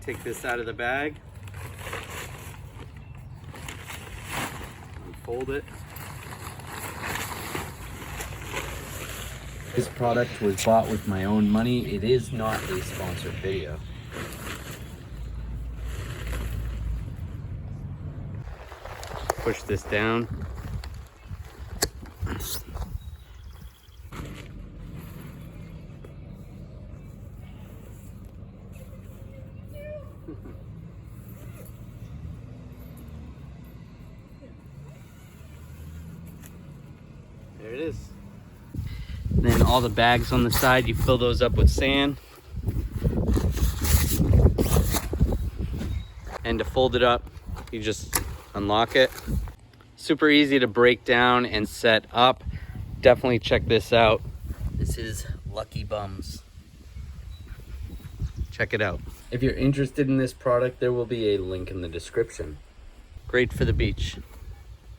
Take this out of the bag. Unfold it. This product was bought with my own money. It is not a sponsored video. Push this down. There it is. Then all the bags on the side, you fill those up with sand. And to fold it up, you just unlock it. Super easy to break down and set up. Definitely check this out. This is Lucky Bums. Check it out. If you're interested in this product, there will be a link in the description. Great for the beach.